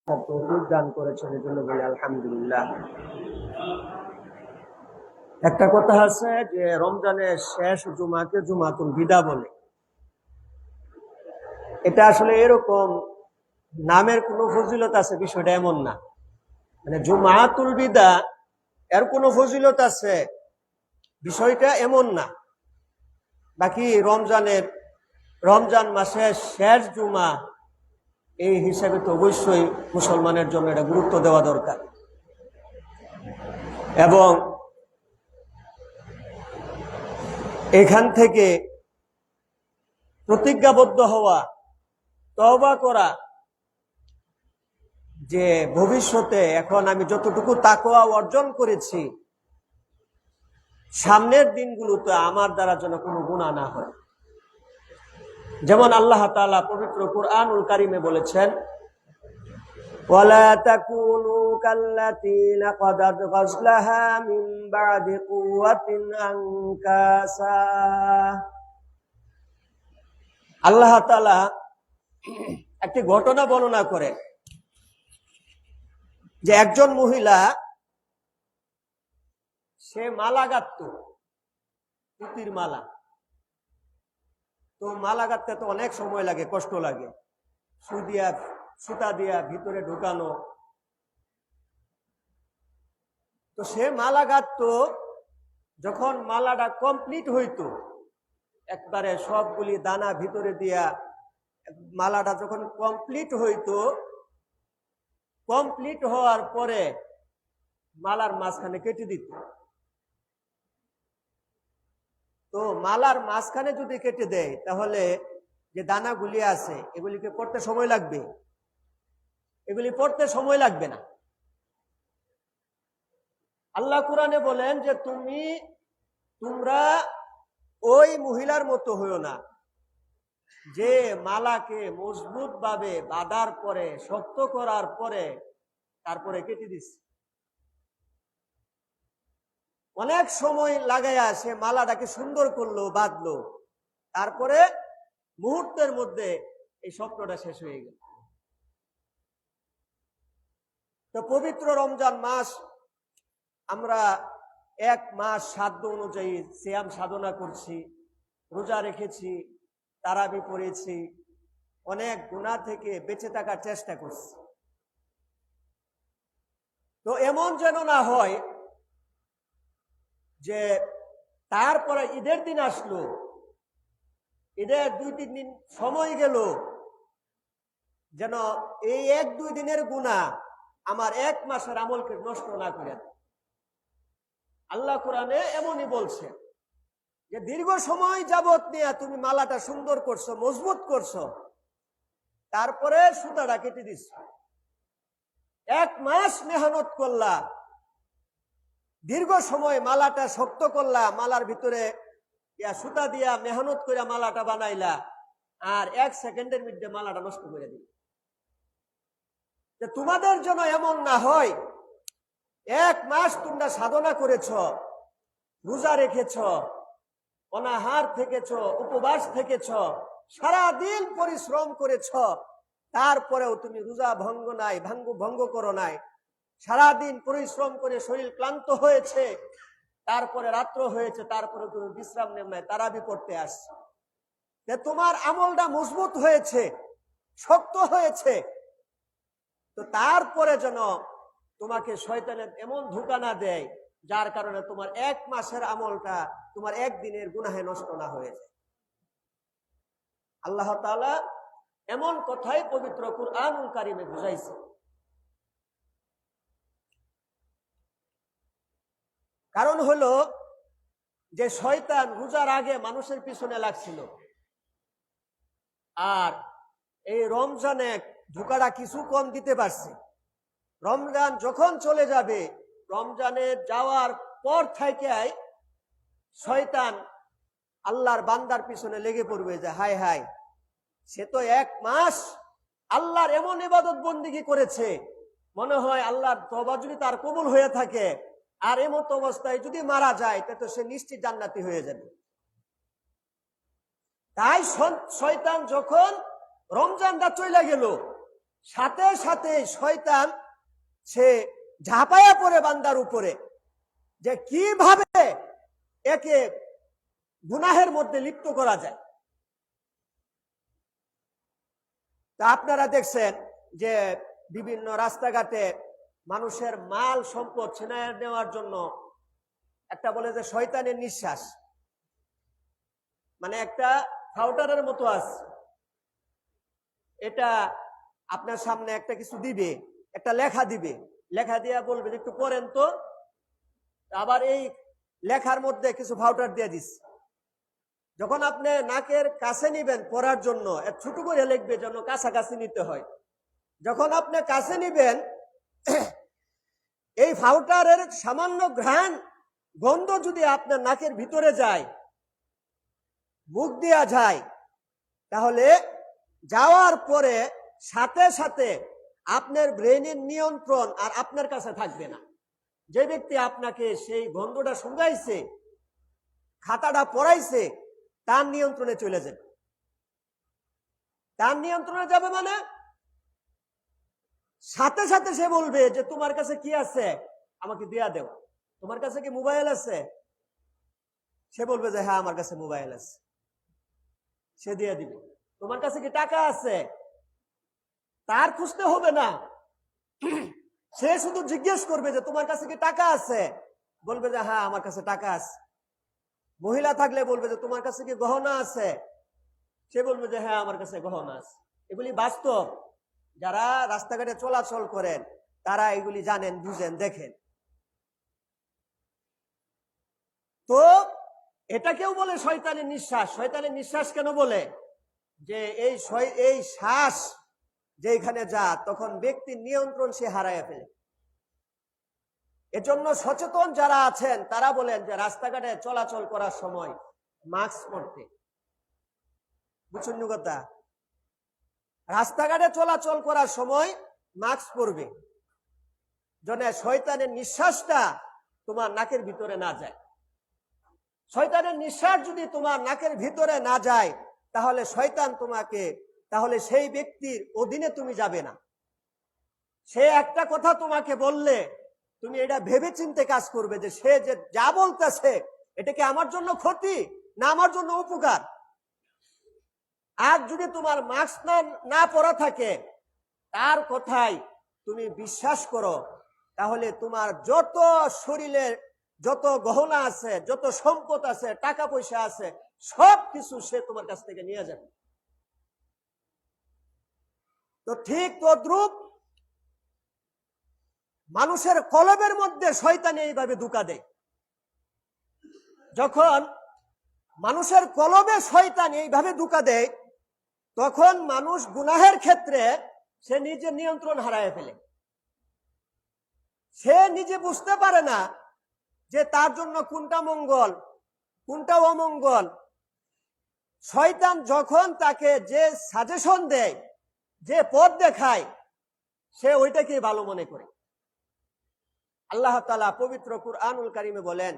তৌফিক দান করেছেন, এজন্য বলি আলহামদুলিল্লাহ। একটা কথা আছে যে রমজানের শেষ জুমাকে জুমাতুল বিদা বলে। এটা আসলে এরকম নামের কোনো ফজিলত আছে বিষয়টা এমন না, মানে জুমাতুল বিদা এর কোনো ফজিলত আছে বিষয়টা এমন না। বাকি রমজান মাসের শেষ জুমা এই হিসাবে তো অবশ্যই মুসলমানের জন্য এটা গুরুত্ব দেওয়া দরকার, এবং এখান থেকে প্রতিজ্ঞাবদ্ধ হওয়া, তওবা করা যে ভবিষ্যতে এখন আমি যতটুকু তাকওয়া অর্জন করেছি সামনের দিনগুলোতে আমার দ্বারা যেন কোনো গুনাহ না হয়। যেমন আল্লাহ তাআলা পবিত্র কুরআনুল কারীমে বলেছেন, ওয়ালা তাকুনু কাল্লাতী নাকাদাত গাজলাহা মিন বাদি কুওয়াতিন আনকাসা। আল্লাহ তাআলা একটি ঘটনা বর্ণনা করে যে একজন মহিলা সে মালা গাঁথত, পুঁতির মালা। তো মালা গাঁথতে তো অনেক সময় লাগে, কষ্ট লাগে, সুতা দিয়া ভিতরে ঢুকানো। তো সে মালা গাঁথত, যখন মালাটা কমপ্লিট হইতো, একবারে সবগুলি দানা ভিতরে দিয়া মালাটা যখন কমপ্লিট হইতো, কমপ্লিট হওয়ার পরে মালার মাঝখানে কেটে দিত। তো মালার মাঝখানে যদি কেটে দেয় তাহলে যে দানাগুলি আছে এগুলিকে পড়তে সময় লাগবে? এগুলি পড়তে সময় লাগবে না। আল্লাহ কুরআনে বলেন যে তোমরা ওই মহিলার মতো হইও না যে মালাকে মজবুত ভাবে বাঁধার পরে, শক্ত করার পরে তারপরে কেটে দিচ্ছে। অনেক সময় লাগাইয়া সে মালাটাকে সুন্দর করলো, বাঁধলো, তারপরে মুহূর্তের মধ্যে এই স্বপ্নটা শেষ হয়ে গেল। তো পবিত্র রমজান মাস আমরা এক মাস সাধ্য অনুযায়ী সিয়াম সাধনা করছি, রোজা রেখেছি, তারাবি পড়েছি, অনেক গুনাহ থেকে বেঁচে থাকার চেষ্টা করছি। তো এমন যেন না হয় যে তারপরে ঈদের দিন আসলো, ঈদের 2-3 দিন সময় গেল, যেন এই 1-2 দিনের গুনাহ আমার 1 মাসের আমলকে নষ্ট না করে দেয়। আল্লাহ কোরআনে এমনই বলছে যে দীর্ঘ সময় যাবত নিয়ে তুমি মালাটা সুন্দর করছো, মজবুত করছো, তারপরে সুতাটা কেটে দিচ্ছ। 1 মাস মেহনত করলা, দীর্ঘ সময় মালাটা শক্ত করলা, মালার ভিতরে সুতা দিয়া মেহনত করে মালাটা বানাইলা, আর 1 সেকেন্ডের মধ্যে মালাটা নষ্ট করে দিল। তোমাদের জন্য এমন না হয় 1 মাস তোমরা সাধনা করেছ, রোজা রেখেছ, অনাহার থেকেছ, উপবাস থেকেছ, সারাদিন পরিশ্রম করেছ, তারপরেও তুমি রোজা ভঙ্গ করো নাই, সারাদিন পরিশ্রম করে শরীর ক্লান্ত হয়েছে, তারপরে রাত্র হয়েছে, তারপরে তুমি বিশ্রাম নেও নাই, তারাবি পড়তে আসছো। তোমার আমলটা মজবুত হয়েছে, শক্ত হয়েছে। তো তারপরে যেন তোমাকে শয়তানের এমন ধোঁকা না দেয় যার কারণে তোমার 1 মাসের আমলটা তোমার 1 দিনের গুনাহে নষ্ট না হয়ে যায়। আল্লাহ তাআলা এমন কথাই পবিত্র কুরআনুল কারীমে বুঝাইছে। কারণ হলো যে শয়তান রোজার আগে মানুষের পিছনে লাগছিল, আর এই রমজানে ধোঁকাটা কিছু কম দিতে পারছে। রমজান যখন চলে যাবে, রমজানের যাওয়ার পর থেকে শয়তান আল্লাহর বান্দার পিছনে লেগে পড়বে যে হায় হায়, সে তো 1 মাস আল্লাহর এমন ইবাদত বন্দেগী করেছে, মনে হয় আল্লাহর তওবা যদি তার কবুল হয়ে থাকে, আর এমত অবস্থায় যদি মারা যায় তো সে নিশ্চিত জান্নাতি হয়ে যাবে। তাই শয়তান যখন রমজানটা চলে গেল, সাথে সাথে শয়তান সে ঝাঁপায়া পড়ে বান্দার উপরে, যে কিভাবে একে গুনাহের মধ্যে লিপ্ত করা যায়। তা আপনারা দেখছেন যে বিভিন্ন রাস্তাঘাটে মানুষের মাল সম্পদ ছিনায় নেওয়ার জন্য একটা বলে যে শয়তানের নিঃশ্বাস, মানে একটা ফাউটারের মতো আছে, এটা আপনার সামনে একটা কিছু দিবে, একটা লেখা দিবে, লেখা দিয়ে বলবে একটু পড়েন তো, আবার এই লেখার মধ্যে কিছু ফাউটার দিয়ে দিচ্ছে। যখন আপনি নাকের কাছে নিবেন পড়ার জন্য, ছোট করে লিখবে যেন কাছাকাছি নিতে হয়। যখন আপনি কাছে নিবেন, এই ফাউটারের সামান্য ঘ্রাণ গন্ধ যদি আপনার নাকের ভিতরে যায়, মুখ দেওয়া যায়, তাহলে যাওয়ার পরে সাথে সাথে আপনার ব্রেনের নিয়ন্ত্রণ আর আপনার কাছে থাকবে না। যে ব্যক্তি আপনাকে সেই গন্ধটা শুঙ্গাইছে, খাতাটা পড়াইছে, তার নিয়ন্ত্রণে চলে যাবে। তার নিয়ন্ত্রণে যাবে মানে সাথে সাথে সে বলবে যে তোমার কাছে কি আছে, আমাকে দিয়া দেও। তোমার কাছে কি মোবাইল আছে? সে বলবে যে হ্যাঁ আমার কাছে মোবাইল আছে, সে দিয়ে দিবে। তোমার কাছে কি টাকা আছে? তার খুঁজতে হবে না, সে শুধু জিজ্ঞেস করবে যে তোমার কাছে কি টাকা আছে, বলবে যে হ্যাঁ আমার কাছে টাকা আছে। মহিলা থাকলে বলবে যে তোমার কাছে কি গহনা আছে, সে বলবে যে হ্যাঁ আমার কাছে গহনা আছে। এগুলি বাস্তব, যারা রাস্তাঘাটে চলাচল করেন তারা এগুলি জানেন, বুঝেন, দেখেন। তো এটা কেউ বলে শয়তানের নিঃশ্বাস। শয়তানের নিঃশ্বাস কেন বলে? যে এই শ্বাস যেখানে যা, তখন ব্যক্তির নিয়ন্ত্রণ সে হারায় ফেলে। এজন্য সচেতন যারা আছেন তারা বলেন যে রাস্তাঘাটে চলাচল করার সময় মাস্ক পরতে। বুঝছেন কথা? রাস্তাঘাটে চলাচল করার সময় মাস্ক পরবে, যেন শয়তানের নিঃশ্বাসটা তোমার নাকের ভিতরে না যায়। শয়তানের নিঃশ্বাস যদি তোমার নাকের ভিতরে না যায়, তাহলে শয়তান তোমাকে, তাহলে সেই ব্যক্তির অধীনে তুমি যাবে না। সে একটা কথা তোমাকে বললে তুমি এটা ভেবে চিন্তে কাজ করবে যে সে যে যা বলতেছে এটা কি আমার জন্য ক্ষতি না আমার জন্য উপকার। আর যদি তোমার মাস্ক না পরা থাকে, তার কথাই তুমি বিশ্বাস করো, তাহলে তোমার যত শরীরের যত গহনা আছে, যত সম্পদ আছে, টাকা পয়সা আছে, সব কিছু সে তোমার কাছ থেকে নিয়ে যাবে। তো ঠিক তদ্রূপ মানুষের কলবের মধ্যে শয়তান এইভাবে ধোঁকা দেয়। যখন মানুষের কলবে শয়তান এইভাবে ধোঁকা দেয়, তখন মানুষ গুনাহের ক্ষেত্রে সে নিজের নিয়ন্ত্রণ হারায় ফেলে। সে নিজে বুঝতে পারে না যে তার জন্য কোনটা মঙ্গল কোনটা অমঙ্গল। শয়তান যখন তাকে যে সাজেশন দেয়, যে পথ দেখায়, সে ওইটাকে ভালো মনে করে। আল্লাহ তাআলা পবিত্র কুরআনুল কারীমে বলেন,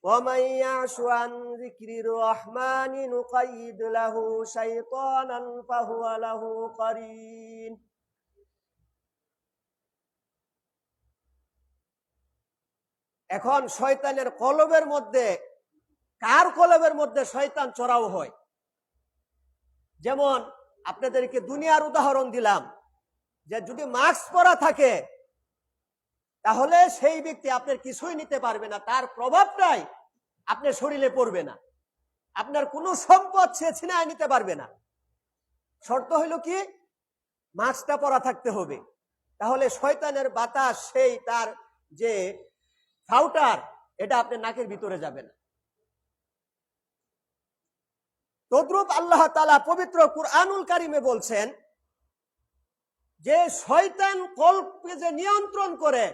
وَمَن يَعْشُ عَن ذِكْرِ الرَّحْمَنِ نُقَيِّضْ لَهُ شَيْطَانًا فَهُوَ لَهُ قَرِينٌ। এখন শয়তানের কলবের মধ্যে, কার কলবের মধ্যে শয়তান চড়াও হয়? যেমন আপনাদেরকে দুনিয়ার উদাহরণ দিলাম, যে যদি মাস্ক পরা থাকে তাহলে সেই ব্যক্তি আপনার কিছুই নিতে পারবে না, তার প্রভাবটাই আপনার শরীরে পড়বে না, আপনার কোনো সম্পদ সে ছিনায় নিতে পারবে না। শর্ত হইল কি, মাস্কটা পরা থাকতে হবে, তাহলে শয়তানের বাতাস সেই তার যে ফাউটার, এটা আপনার নাকের ভিতরে যাবে না। তদ্রূপ আল্লাহ তাআলা পবিত্র কুরআনুল কারীমে বলছেন যে শয়তান কলবকে যে নিয়ন্ত্রণ করে,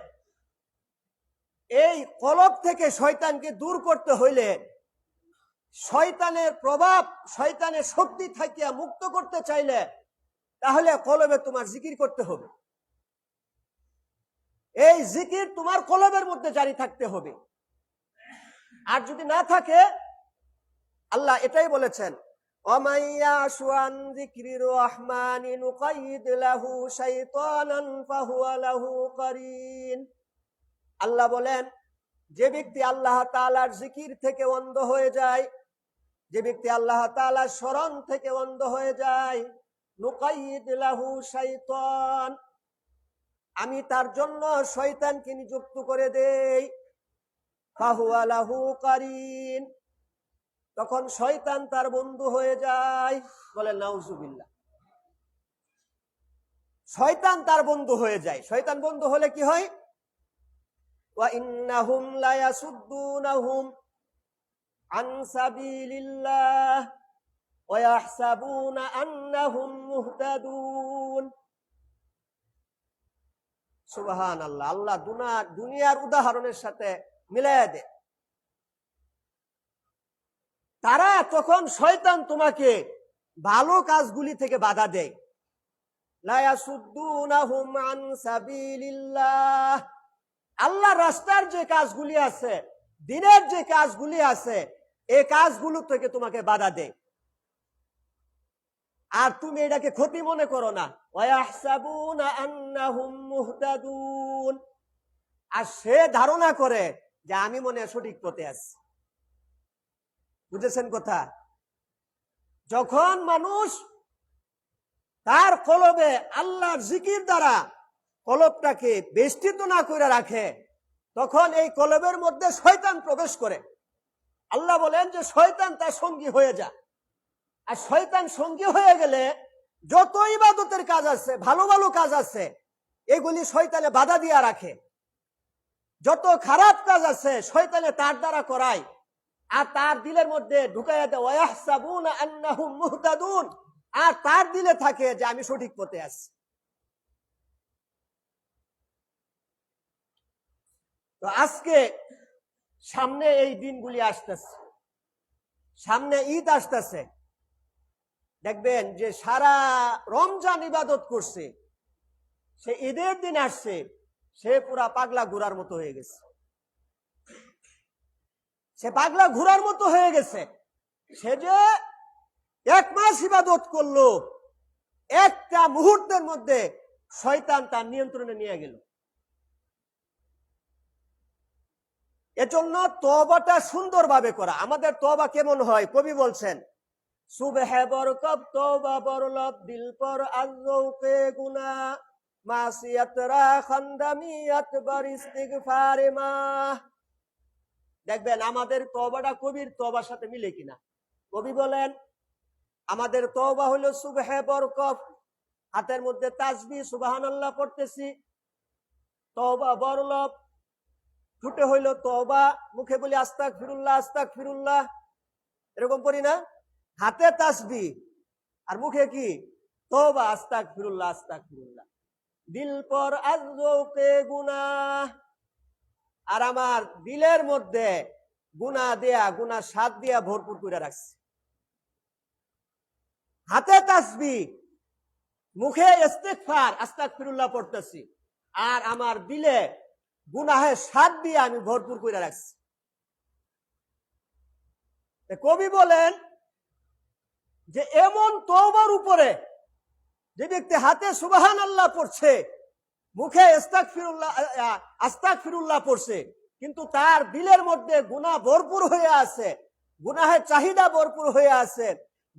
এই কলব থেকে শয়তানকে দূর করতে হইলে, শয়তানের প্রভাব, শয়তানের শক্তি থেকে মুক্ত করতে চাইলে, তাহলে কলবে তোমার জিকির করতে হবে। এই জিকির তোমার কলবের মধ্যে জারি থাকতে হবে। আর যদি না থাকে, আল্লাহ এটাই বলেছেন, ومن يعش عن ذكر الرحمن نقيض له شيطانا فهو له قرين। আল্লাহ বলেন, যে ব্যক্তি আল্লাহ তাআলার জিকির থেকে অন্ধ হয়ে যায়, যে ব্যক্তি আল্লাহ তাআলার স্মরণ থেকে অন্ধ হয়ে যায়, নুকাইদ লাহু শাইতান, আমি তার জন্য শয়তানকে নিযুক্ত করে দেই, ফাহুয়া লাহু কারিন, তখন শয়তান তার বন্ধু হয়ে যায়। বলেন নাউজুবিল্লাহ। শয়তান তার বন্ধু হয়ে যায়। শয়তান বন্ধু হলে কি হয়? ওয়া ইন্নাহুম লা ইয়াসুদ্দুনাহুম আন সাবিলিল্লাহ ওয়া ইয়াহসাবুনা আন্নাহুম মুহতাদুন। সুবহানাল্লাহ। আল্লাহ দুনিয়ার উদাহরণের সাথে মিলায়া দেয়। তারা তখন শয়তান তোমাকে ভালো কাজগুলি থেকে বাধা দেয়। লা ইয়াসুদ্দুনাহুম আন সাবিলিল্লাহ, আল্লাহর রাস্তার যে কাজগুলি আছে, দিনের যে কাজগুলি আছে, এই কাজগুলো থেকে তোমাকে বাধা দেয়। আর তুমি এটাকে ক্ষতি মনে করো না। ওয়া ইয়াহসাবুনা আন্নাহুম মুহতাদুন, আর সে ধারণা করে যে আমি মনে হয় সঠিক পথে আছি। বুঝেছেন কথা? যখন মানুষ তার কলবে আল্লাহর জিকির দ্বারা কলবটাকে বেষ্টিত না করে রাখে, তখন এই কলবের মধ্যে শয়তান প্রবেশ করে। আল্লাহ বলেন যে শয়তান তার সঙ্গী হয়ে যায়। আর শয়তান সঙ্গী হয়ে গেলে যত ইবাদতের কাজ আছে, ভালো ভালো কাজ আছে, এগুলি শয়তানে বাধা দিয়া রাখে। যত খারাপ কাজ আছে শয়তানে তার দ্বারা করায়, আর তার দিলের মধ্যে ঢুকাইয়া দেয়। ওয়া ইয়াহসাবুনা আন্নাহুম মুহতাদুন, আর তার দিলে থাকে যে আমি সঠিক পথে আছি। তো আজকে সামনে এই দিনগুলি আসতেছে, সামনে ঈদ আসতেছে। দেখবেন যে সারা রমজান ইবাদত করছে, সে ঈদের দিন আসছে, সে পুরা পাগলা ঘোড়ার মতো হয়ে গেছে। সে পাগলা ঘোড়ার মতো হয়ে গেছে। সে যে এক মাস ইবাদত করলো, একটা মুহূর্তের মধ্যে শয়তান তার নিয়ন্ত্রণে নিয়ে গেল। এজন্য তওবাটা সুন্দরভাবে করা। আমাদের তওবা কেমন হয়? কবি বলছেন, সুবহে বরকত তওবা বরলব, দিল পর আযৌকে গুনাহ, মাসিয়াত রা খান্দামিয়াত বার ইস্তিগফার মা। দেখবেন আমাদের তওবাটা কবির তওবার সাথে মিলে কিনা। কবি বলেন, আমাদের তওবা হলো সুবহে বরকত, হাতের মধ্যে তাসবিহ সুবহানাল্লাহ পড়তেছি। তওবা বরলব, ঠোঁটে হইল তওবা, মুখে বলি আস্তাগফিরুল্লাহ আস্তাগফিরুল্লাহ, এরকম করি না? হাতে তাসবিহ আর মুখে কি? তওবা আস্তাগফিরুল্লাহ আস্তাগফিরুল্লাহ। দিল পর আযৌকে গুনাহ, আর আমার দিলের মধ্যে গুনাহ দেয়া, গুনাহ স্বাদ দিয়া ভরপুর করে রাখছি। হাতে তাসবিহ, মুখে ইস্তিগফার আস্তাগফিরুল্লাহ পড়তেছি, আর আমার দিলে গুনাহের স্বাদ দিয়ে আমি ভরপুর করে রাখছি। কবি বলেন যে এমন তওবার উপরে যে ব্যক্তি হাতে সুবহানাল্লাহ পড়ছে, মুখে আস্তাগফিরুল্লাহ পড়ছে, কিন্তু তার দিলের মধ্যে গুনাহ ভরপুর হয়ে আছে, গুনাহের চাহিদা ভরপুর হয়ে আছে,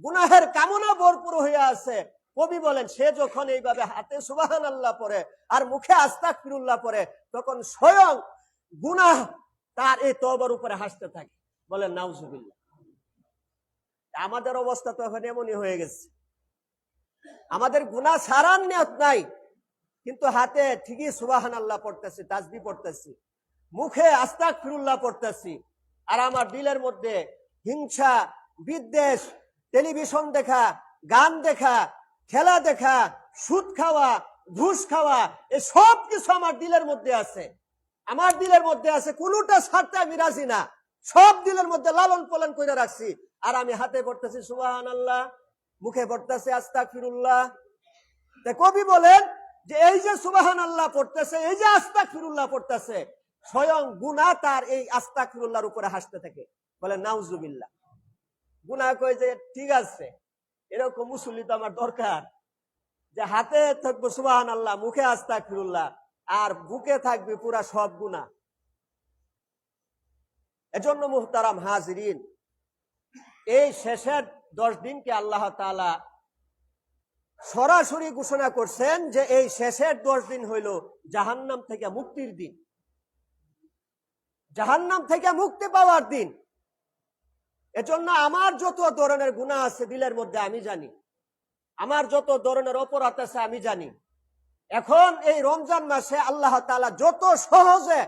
গুনাহের কামনা ভরপুর হয়ে আছে। কবি বলেন সে যখন এইভাবে হাতে সুবহানাল্লাহ পড়ে আর মুখে আস্তাগফিরুল্লাহ পড়ে, তখন স্বয়ং গুনাহ তার এই তওবার উপরে হাসতে থাকে। বলেন নাউজুবিল্লাহ। আমাদের অবস্থা তো এখন এমনই হয়ে গেছে। আমাদের গুনাহ ছাড়ার নিয়ত নাই, কিন্তু হাতে ঠিকই সুবহানাল্লাহ পড়তেছি, তাসবিহ পড়তেছি, মুখে আস্তাগফিরুল্লাহ পড়তেছি, আর আমার দিলের মধ্যে হিংসা, বিদ্বেষ, টেলিভিশন দেখা, গান দেখা, খেলা দেখা, সুদ খাওয়া, ঘুষ খাওয়া, এই সব কিছু আমার দিলের মধ্যে আছে। আমার দিলের মধ্যে আছে, কোনোটা ছাড়তে আমি রাজি না। সব দিলের মধ্যে লালন পালন করে রাখছি, আর আমি হাতে পড়তেছি সুবহানাল্লাহ, মুখে পড়তেছি আস্তাগফিরুল্লাহ। কবি বলেন যে এই যে সুবহানাল্লাহ পড়তেছে, এই যে আস্তাগফিরুল্লাহ পড়তেছে, স্বয়ং গুনাহ তার এই আস্তাগফিরুল্লাহর উপরে হাসতে থাকে। বলেন নাউজুবিল্লাহ। গুনাহ কই যে ঠিক আছে, এরকম মুসল্লি তো আমার দরকার, যে হাতে থাকবো সুবহানাল্লাহ, মুখে আস্তাগফিরুল্লাহ, আর বুকে থাকবে পুরা সব গুনাহ। এজন্য মুহতারাম হাজিরিন, এই শেষের 10 দিনকে আল্লাহ তাআলা সরাসরি ঘোষণা করছেন যে এই শেষের 10 দিন হইল জাহান্নাম থেকে মুক্তির দিন, জাহান্নাম থেকে মুক্তি পাওয়ার দিন। এজন্য আমার যত ধরনের গুনাহ আছে দিলের মধ্যে আমি জানি, আমার যত ধরনের অপরাধ আছে আমি জানি। এখন এই রমজান মাসে আল্লাহ তাআলা যত সহজে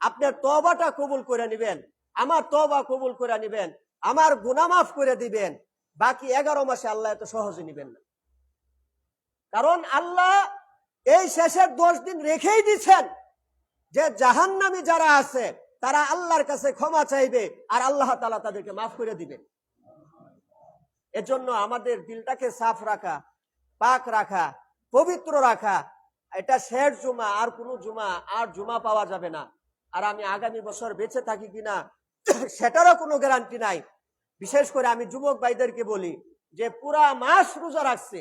আপনার তওবাটা কবুল করে নেবেন, আমার তওবা কবুল করে নেবেন, আমার গুনাহ মাফ করে দিবেন, বাকি 11 মাসে আল্লাহ এত সহজে নেবেন না। কারণ আল্লাহ এই শেষের 10 দিন রেখেই দিচ্ছেন যে জাহান্নামী যারা আছে তারা আল্লাহর কাছে ক্ষমা চাইবে আর আল্লাহ তাআলা তাদেরকে মাফ করে দিবেন। এজন্য আমাদের দিলটাকে সাফ রাখা, পাক রাখা, পবিত্র রাখা। এটা শেষ জুমা, আর কোনো জুমা আর জুমা পাওয়া যাবে না। আর আমি আগামী বছর বেঁচে থাকি কিনা সেটারও কোনো গ্যারান্টি নাই। বিশেষ করে আমি যুবক ভাইদেরকে বলি যে পুরা মাস রোজা রাখছে,